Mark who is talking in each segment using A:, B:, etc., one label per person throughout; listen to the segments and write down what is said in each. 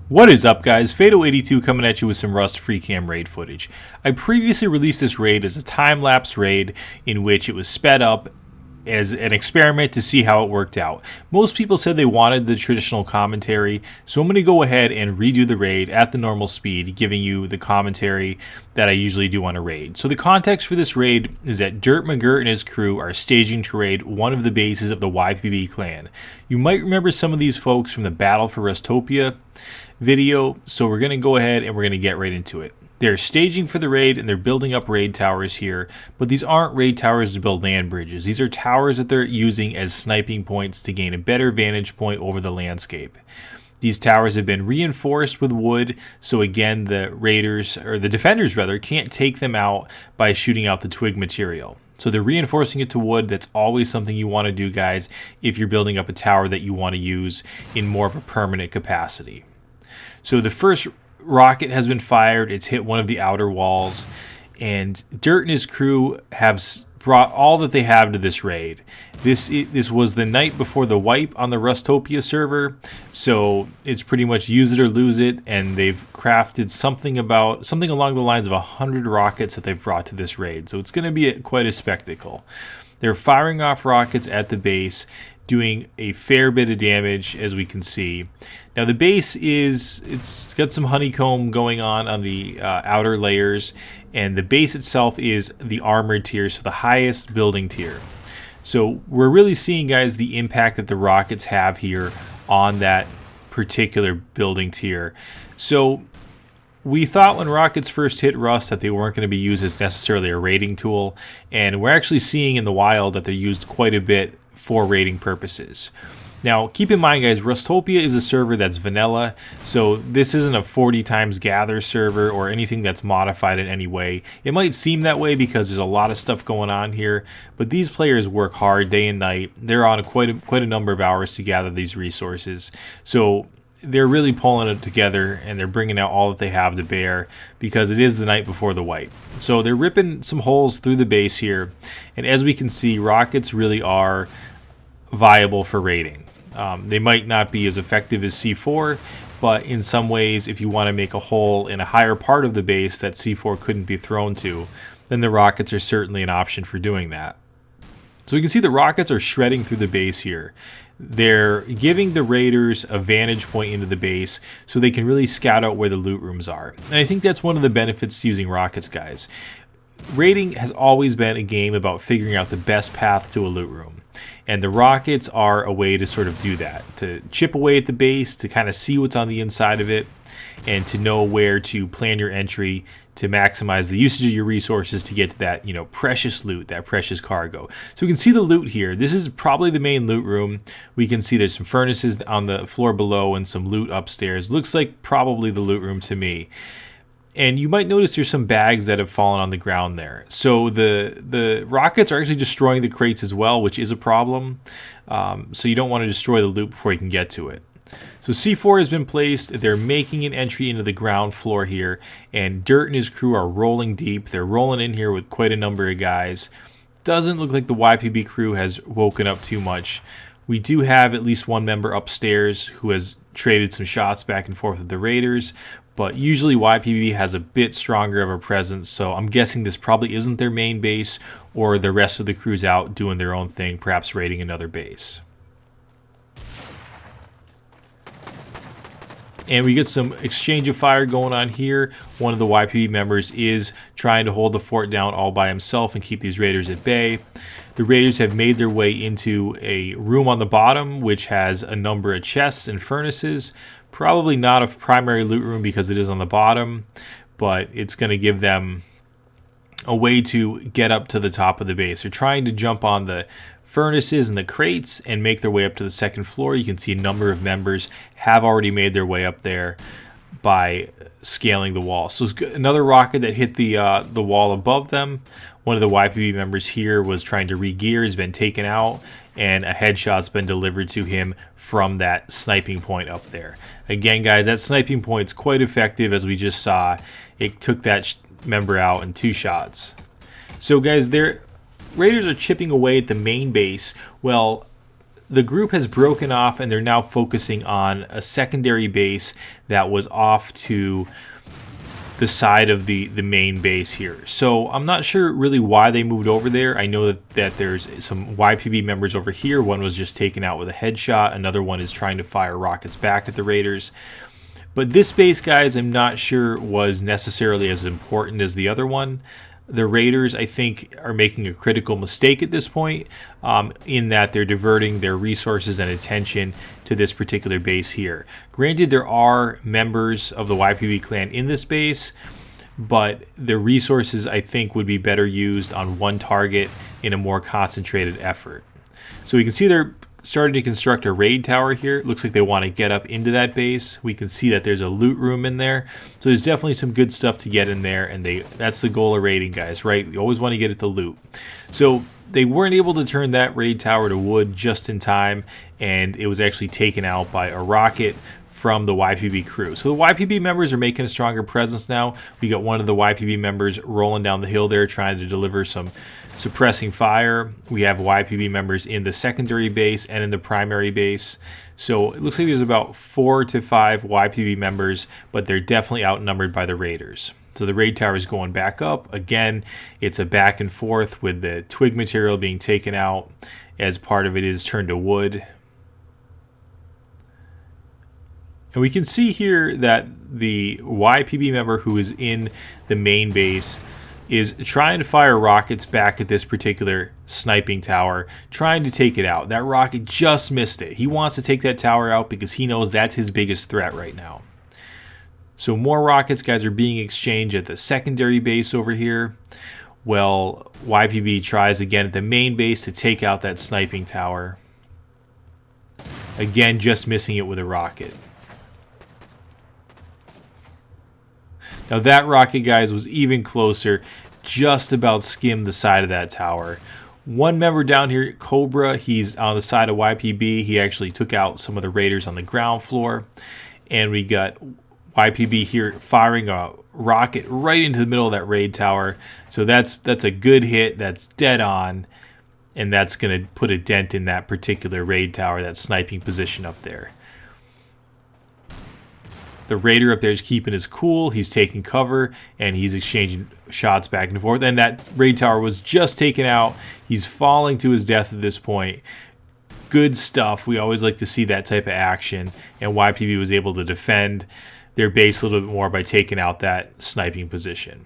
A: What is up, guys? Fado82 coming at you with some Rust free cam raid footage. I previously released this raid as a time-lapse raid in which it was sped up as an experiment to see how it worked out. Most people said they wanted the traditional commentary, so I'm going to go ahead and redo the raid at the normal speed, giving you the commentary that I usually do on a raid. So the context for this raid is that Dirt McGirt and his crew are staging to raid one of the bases of the YPB clan. You might remember some of these folks from the Battle for Rustopia video, so we're going to go ahead and we're going to get right into it. They're staging for the raid and they're building up raid towers here, but these aren't raid towers to build land bridges. These are towers that they're using as sniping points to gain a better vantage point over the landscape. These towers have been reinforced with wood, so again the raiders, or the defenders rather, can't take them out by shooting out the twig material. So they're reinforcing it to wood. That's always something you want to do, guys, if you're building up a tower that you want to use in more of a permanent capacity. So the first rocket has been fired. It's hit one of the outer walls, and Dirt and his crew have brought all that they have to this raid. This was the night before the wipe on the Rustopia server, so it's pretty much use it or lose it, and they've crafted something along the lines of 100 rockets that they've brought to this raid. So it's going to be quite a spectacle. They're firing off rockets at the base, doing a fair bit of damage, as we can see. Now the base it's got some honeycomb going on the outer layers, and the base itself is the armored tier, so the highest building tier. So we're really seeing, guys, the impact that the rockets have here on that particular building tier. So we thought when rockets first hit Rust that they weren't going to be used as necessarily a raiding tool, and we're actually seeing in the wild that they're used quite a bit for raiding purposes. Now, keep in mind, guys, Rustopia is a server that's vanilla, so this isn't a 40 times gather server or anything that's modified in any way. It might seem that way because there's a lot of stuff going on here, but these players work hard day and night. They're on quite a number of hours to gather these resources, so they're really pulling it together and they're bringing out all that they have to bear because it is the night before the wipe. So they're ripping some holes through the base here, and as we can see, rockets really are viable for raiding. They might not be as effective as C4, but in some ways, if you want to make a hole in a higher part of the base that C4 couldn't be thrown to, then the rockets are certainly an option for doing that. So you can see the rockets are shredding through the base here. They're giving the raiders a vantage point into the base so they can really scout out where the loot rooms are. And I think that's one of the benefits to using rockets, guys. Raiding has always been a game about figuring out the best path to a loot room. And the rockets are a way to sort of do that, to chip away at the base, to kind of see what's on the inside of it, and to know where to plan your entry to maximize the usage of your resources to get to that, precious loot, that precious cargo. So we can see the loot here. This is probably the main loot room. We can see there's some furnaces on the floor below and some loot upstairs. Looks like probably the loot room to me. And you might notice there's some bags that have fallen on the ground there. So the rockets are actually destroying the crates as well, which is a problem. So you don't want to destroy the loot before you can get to it. So C4 has been placed. They're making an entry into the ground floor here. And Dirt and his crew are rolling deep. They're rolling in here with quite a number of guys. Doesn't look like the YPB crew has woken up too much. We do have at least one member upstairs who has traded some shots back and forth with the raiders. But usually YPB has a bit stronger of a presence, so I'm guessing this probably isn't their main base, or the rest of the crew's out doing their own thing, perhaps raiding another base. And we get some exchange of fire going on here. One of the YPB members is trying to hold the fort down all by himself and keep these raiders at bay. The raiders have made their way into a room on the bottom, which has a number of chests and furnaces. Probably not a primary loot room because it is on the bottom, but it's going to give them a way to get up to the top of the base. They're trying to jump on the furnaces and the crates and make their way up to the second floor. You can see a number of members have already made their way up there by scaling the wall. So another rocket that hit the wall above them. One of the YPB members here was trying to re-gear, has been taken out, and a headshot's been delivered to him from that sniping point up there. Again, guys, that sniping point's quite effective, as we just saw. It took that member out in 2 shots. So, guys, raiders are chipping away at the main base. Well, the group has broken off and they're now focusing on a secondary base that was off to the side of the main base here. So I'm not sure really why they moved over there. I know that there's some YPB members over here. One was just taken out with a headshot. Another one is trying to fire rockets back at the Raiders. But this base, guys, I'm not sure was necessarily as important as the other one. The Raiders, I think, are making a critical mistake at this point in that they're diverting their resources and attention to this particular base here. Granted, there are members of the YPB clan in this base, but the resources, I think, would be better used on one target in a more concentrated effort. So we can see they're starting to construct a raid tower here. It looks like they want to get up into that base. We can see that there's a loot room in there. So there's definitely some good stuff to get in there, and that's the goal of raiding, guys, right? You always want to get at the loot. So they weren't able to turn that raid tower to wood just in time, and it was actually taken out by a rocket from the YPB crew. So the YPB members are making a stronger presence now. We got one of the YPB members rolling down the hill there trying to deliver some suppressing fire. We have YPB members in the secondary base and in the primary base. So it looks like there's about 4 to 5 YPB members, but they're definitely outnumbered by the Raiders. So the raid tower is going back up. Again, it's a back and forth with the twig material being taken out as part of it is turned to wood. And we can see here that the YPB member who is in the main base is trying to fire rockets back at this particular sniping tower, trying to take it out. That rocket just missed it. He wants to take that tower out because he knows that's his biggest threat right now. So more rockets, guys, are being exchanged at the secondary base over here. Well, YPB tries again at the main base to take out that sniping tower. Again, just missing it with a rocket. Now that rocket, guys, was even closer, just about skimmed the side of that tower. One member down here, Cobra, he's on the side of YPB. He actually took out some of the Raiders on the ground floor. And we got YPB here firing a rocket right into the middle of that raid tower. So that's a good hit. That's dead on. And that's going to put a dent in that particular raid tower, that sniping position up there. The Raider up there is keeping his cool. He's taking cover, and he's exchanging shots back and forth. And that raid tower was just taken out. He's falling to his death at this point. Good stuff. We always like to see that type of action. And YPB was able to defend their base a little bit more by taking out that sniping position.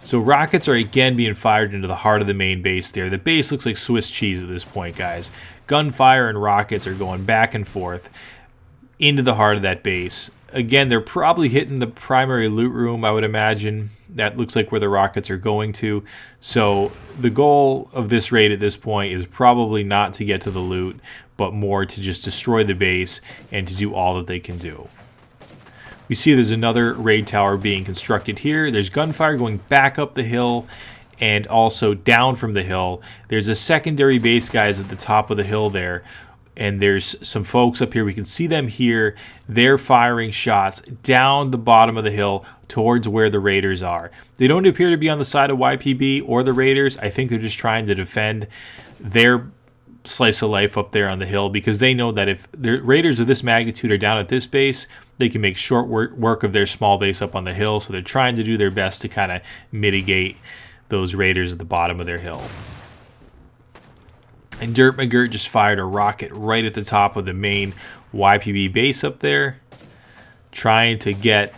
A: So rockets are again being fired into the heart of the main base there. The base looks like Swiss cheese at this point, guys. Gunfire and rockets are going back and forth into the heart of that base. Again, they're probably hitting the primary loot room, I would imagine. That looks like where the rockets are going to. So the goal of this raid at this point is probably not to get to the loot, but more to just destroy the base and to do all that they can do. We see there's another raid tower being constructed here. There's gunfire going back up the hill and also down from the hill. There's a secondary base, guys, at the top of the hill there. And there's some folks up here. We can see them here. They're firing shots down the bottom of the hill towards where the Raiders are. They don't appear to be on the side of YPB or the Raiders. I think they're just trying to defend their slice of life up there on the hill because they know that if the Raiders of this magnitude are down at this base, they can make short work of their small base up on the hill. So they're trying to do their best to kind of mitigate those Raiders at the bottom of their hill. And Dirt McGirt just fired a rocket right at the top of the main YPB base up there, trying to get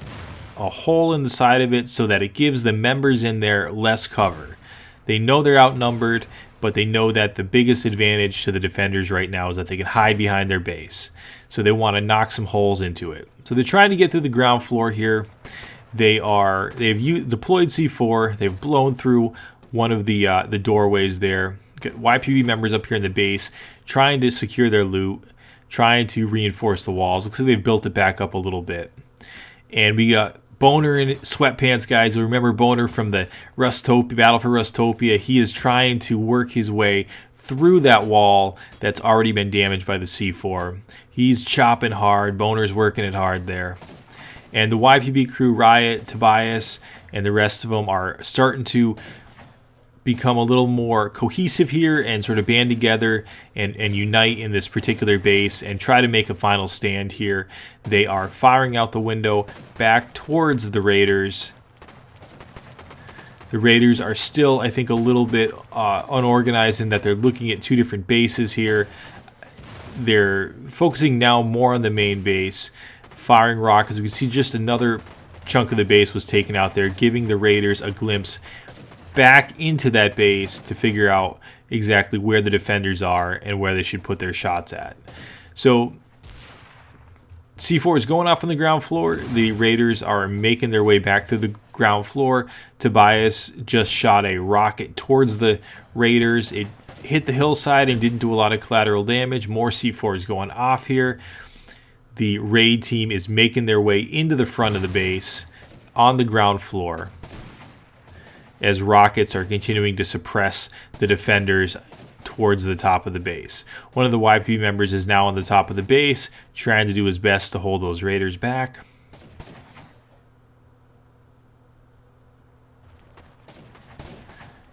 A: a hole in the side of it so that it gives the members in there less cover. They know they're outnumbered, but they know that the biggest advantage to the defenders right now is that they can hide behind their base. So they want to knock some holes into it. So they're trying to get through the ground floor here. They've deployed C4. They've blown through one of the doorways there. YPB members up here in the base trying to secure their loot, trying to reinforce the walls. Looks like they've built it back up a little bit. And we got Boner in sweatpants, guys. Remember Boner from the Battle for Rustopia. He is trying to work his way through that wall that's already been damaged by the C4. He's chopping hard. Boner's working it hard there. And the YPB crew, Riot, Tobias, and the rest of them are starting to become a little more cohesive here and sort of band together and unite in this particular base and try to make a final stand here. They are firing out the window back towards the Raiders. The Raiders are still, I think, a little bit unorganized in that they're looking at two different bases here. They're focusing now more on the main base, firing rockets. We can see just another chunk of the base was taken out there, giving the Raiders a glimpse back into that base to figure out exactly where the defenders are and where they should put their shots at. So C4 is going off on the ground floor. The Raiders are making their way back through the ground floor. Tobias just shot a rocket towards the Raiders. It hit the hillside and didn't do a lot of collateral damage. More C4 is going off here. The raid team is making their way into the front of the base on the ground floor as rockets are continuing to suppress the defenders towards the top of the base. One of the YP members is now on the top of the base, trying to do his best to hold those Raiders back.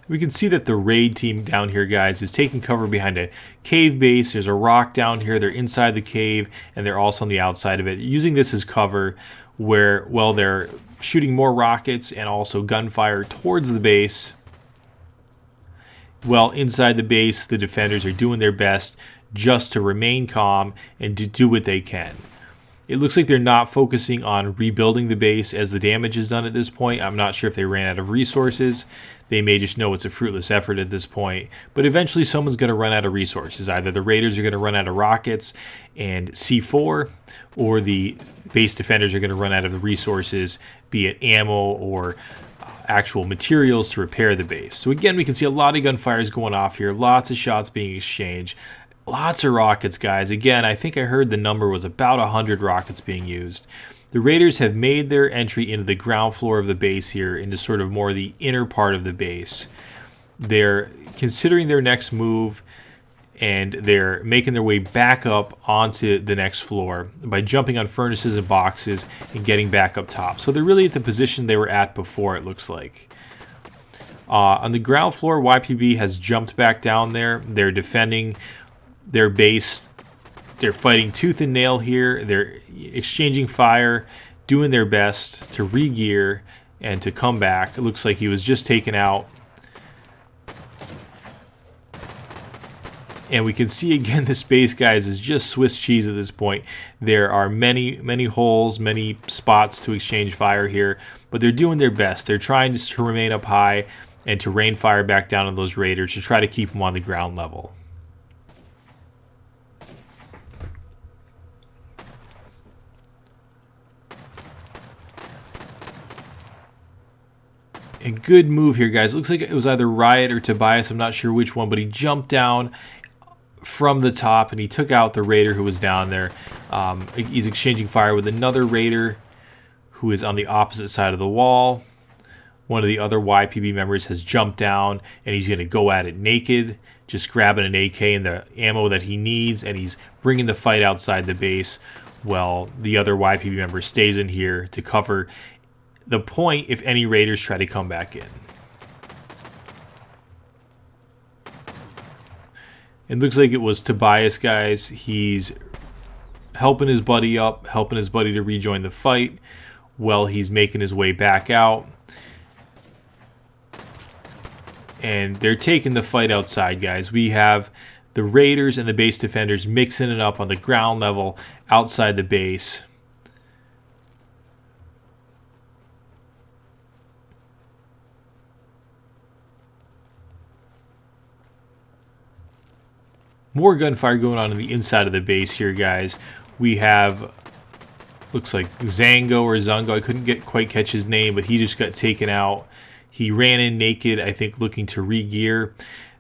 A: We can see that the raid team down here, guys, is taking cover behind a cave base. There's a rock down here. They're inside the cave, and they're also on the outside of it, using this as cover where, well, they're shooting more rockets and also gunfire towards the base. Well, inside the base, the defenders are doing their best just to remain calm and to do what they can. It looks like they're not focusing on rebuilding the base as the damage is done at this point. I'm not sure if they ran out of resources. They may just know it's a fruitless effort at this point. But eventually someone's going to run out of resources. Either the Raiders are going to run out of rockets and C4, or the base defenders are going to run out of the resources, be it ammo or actual materials to repair the base. So again, we can see a lot of gunfires going off here. Lots of shots being exchanged. Lots of rockets, guys. Again, I think I heard the number was about 100 rockets being used. The Raiders have made their entry into the ground floor of the base here, into sort of more the inner part of the base. They're considering their next move, and they're making their way back up onto the next floor by jumping on furnaces and boxes and getting back up top. So they're really at the position they were at before, it looks like. On the ground floor, YPB has jumped back down there. They're defending their base. They're fighting tooth and nail here. They're exchanging fire, doing their best to re-gear and to come back. It looks like he was just taken out. And we can see again, this base, guys, is just Swiss cheese at this point. There are many, many holes, many spots to exchange fire here, but they're doing their best. They're trying just to remain up high and to rain fire back down on those Raiders to try to keep them on the ground level. A good move here, guys. It looks like it was either Riot or Tobias. I'm not sure which one, but he jumped down from the top and he took out the Raider who was down there. He's exchanging fire with another Raider who is on the opposite side of the wall. One of the other YPB members has jumped down and he's going to go at it naked, just grabbing an AK and the ammo that he needs, and he's bringing the fight outside the base. Well, the other YPB member stays in here to cover the point if any Raiders try to come back in. It looks like it was Tobias, guys. He's helping his buddy up, helping his buddy to rejoin the fight while he's making his way back out. And they're taking the fight outside, guys. We have the Raiders and the base defenders mixing it up on the ground level outside the base. More gunfire going on the inside of the base here, guys. We have, looks like Zango or Zungo. I couldn't quite catch his name, but he just got taken out. He ran in naked, I think, looking to re-gear.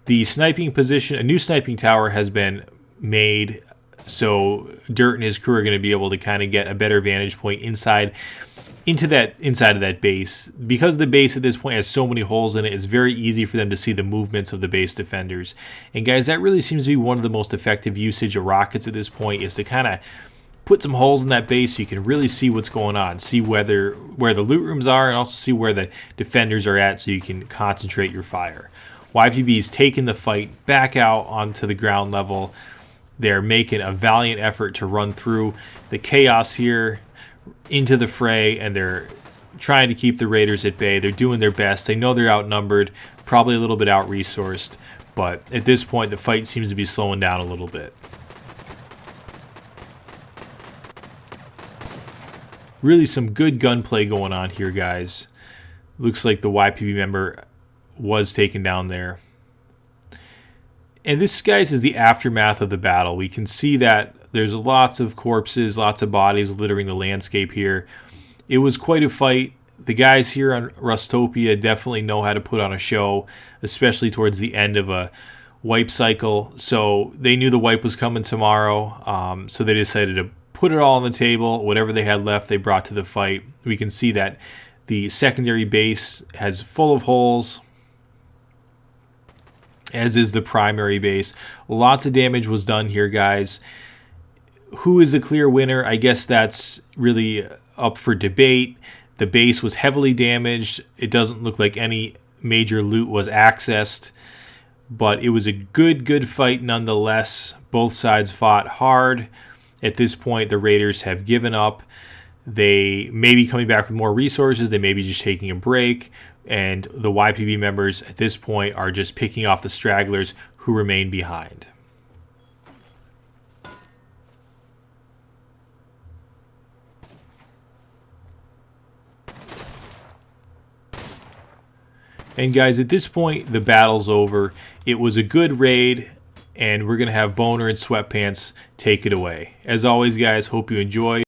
A: The sniping position, a new sniping tower has been made, so Dirt and his crew are going to be able to kind of get a better vantage point inside of that base. Because the base at this point has so many holes in it, it's very easy for them to see the movements of the base defenders. And guys, that really seems to be one of the most effective usage of rockets at this point, is to kind of put some holes in that base so you can really see what's going on, see where the loot rooms are, and also see where the defenders are at so you can concentrate your fire. YPB's taking the fight back out onto the ground level. They're making a valiant effort to run through the chaos here into the fray, and they're trying to keep the Raiders at bay. They're doing their best. They know they're outnumbered, probably a little bit out-resourced, but at this point, the fight seems to be slowing down a little bit. Really some good gunplay going on here, guys. Looks like the YPB member was taken down there. And this, guys, is the aftermath of the battle. We can see that there's lots of corpses, lots of bodies littering the landscape here. It was quite a fight. The guys here on Rustopia definitely know how to put on a show, especially towards the end of a wipe cycle. So they knew the wipe was coming tomorrow, so they decided to put it all on the table. Whatever they had left, they brought to the fight. We can see that the secondary base has full of holes, as is the primary base. Lots of damage was done here, guys. Who is the clear winner? I guess that's really up for debate. The base was heavily damaged. It doesn't look like any major loot was accessed, but it was a good fight nonetheless. Both sides fought hard. At this point, the Raiders have given up. They may be coming back with more resources. They may be just taking a break. And the YPB members at this point are just picking off the stragglers who remain behind. And guys, at this point, the battle's over. It was a good raid, and we're going to have Boner and Sweatpants take it away. As always, guys, hope you enjoy.